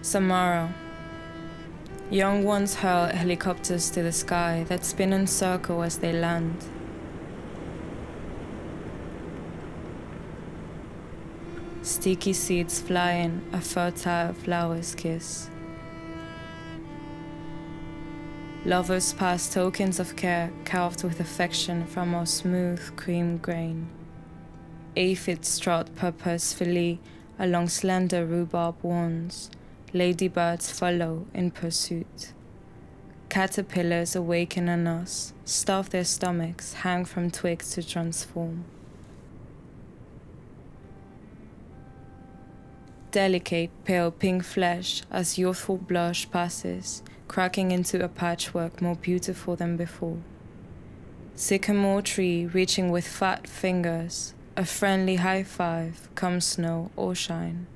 Samara. Young ones hurl helicopters to the sky that spin and circle as they land. Sticky seeds flying, a fertile flower's kiss. Lovers pass tokens of care carved with affection from our smooth cream grain. Aphids trot purposefully along slender rhubarb wands. Ladybirds follow in pursuit. Caterpillars awaken on us, stuff their stomachs, hang from twigs to transform. Delicate, pale pink flesh as youthful blush passes, cracking into a patchwork more beautiful than before. Sycamore tree reaching with fat fingers, a friendly high five, come snow or shine.